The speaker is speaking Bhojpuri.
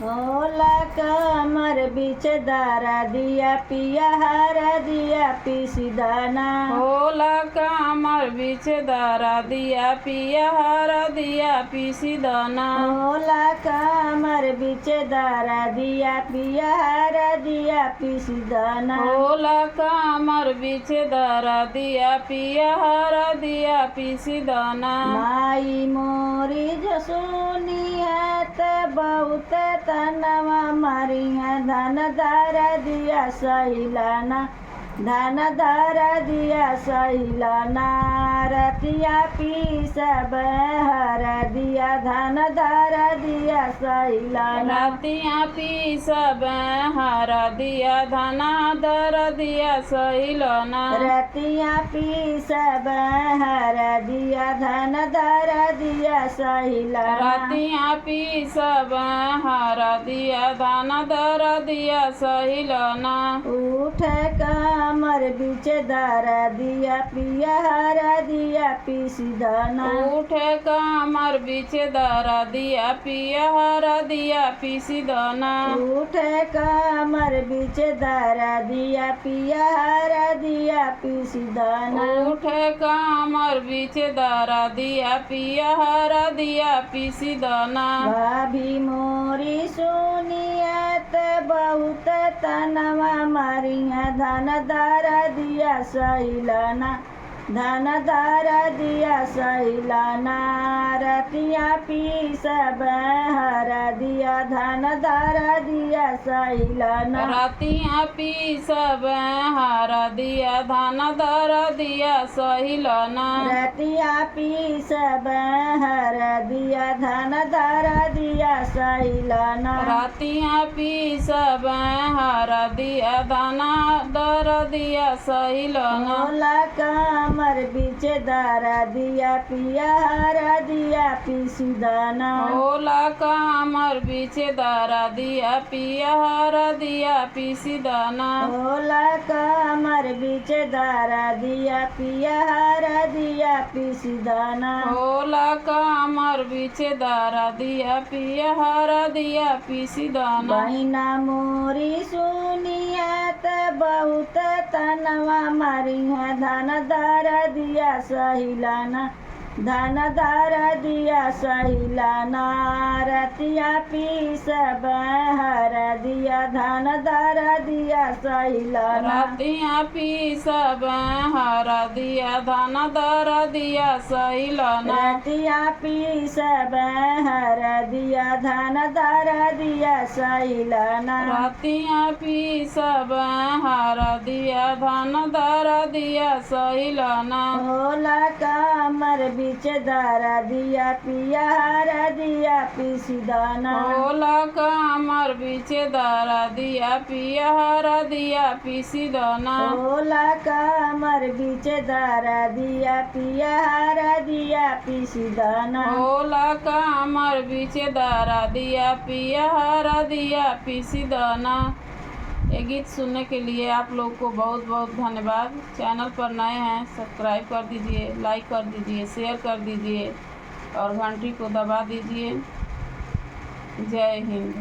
होला कमर बीच दारा दिया पिया हरा दिया पीसी दाना। होला कमर बीच दारा दिया पिया हरा दिया पीसी दाना। होला कमर बीच दारा दिया पिया हरा दिया पीसी दाना। होला कमर बीच दारा दिया पिया हरा दिया पीसी दाना। माई मोरी जसुनी है त बहुत तनवा मारी है धन दारा दिया सहिलाना। धन दारा दिया सहिलाना रतिया पीस बहरा दिया धन दारा दिया सहिलाना। रतिया पीस बहरा दिया धन दारा दिया सहिलाना। रतिया पीस बहरा दिया धन दारा दिया सहिलाना। रतिया पीस बहरा दिया धन दारा दिया सहिलाना। उठ कमर बीच दारा दिया पिया हरा दिया पीसी दाना। उठे कमर बीच दारा दिया पिया हरा दिया पीसी दाना। उठे कमर बीच दारा दिया पिया हरा दिया पीसी दाना। उठे कमर बीच दारा दिया पिया हरा दिया पीसी दाना। भाभी मोरी सुनिया त बहुत तनवा मारी है धन दारा दिया सहिलाना। धन दारा दिया सहिलाना रतिया पीस बहरा दिया धन दारा दिया सहिलाना। रतिया पीस बहरा दिया धन दारा दिया सहिलाना। रतिया पीस बहरा दिया धन दारा दिया सहिलाना। रतिया पीस बहरा दिया धन दारा दिया सहिलाना। होला कमर बीच दारा दिया पिया हरा दिया पीसी दाना। होला कमर बीच दारा दिया पिया हरा दिया पीसी दाना। होला कमर बीच दारा दिया पिया हरा दिया पीसी दाना। होला कमर बीच दारा दिया पिया हरा दिया पीसी दाना। बहिना मोरी सुनिया त बहुत तनवा मारी है धन दारा दिया सहिलाना। धन दारा दिया सहिलाना रतिया पीस बहरा दिया धन दारा दिया सहिलाना। रतिया पीस बहरा दिया धन दारा दिया सहिलाना। रतिया पीस बहरा दिया धन दारा दिया सहिलाना। रतिया पीस बहरा दिया धन दारा दिया सहिलाना। होला कमर बीच दारा दिया पिया हरा दिया पीसी दाना। होला कमर बीच दारा दिया पिया हरा दिया पीसी दाना। होला कमर बीच दारा दिया पिया हरा दिया पीसी दाना। होला कमर बीच दारा दिया पिया हरा दिया पीसी दाना। ये गीत सुनने के लिए आप लोग को बहुत बहुत धन्यवाद। चैनल पर नए हैं सब्सक्राइब कर दीजिए, लाइक कर दीजिए, शेयर कर दीजिए और घंटी को दबा दीजिए। जय हिंद।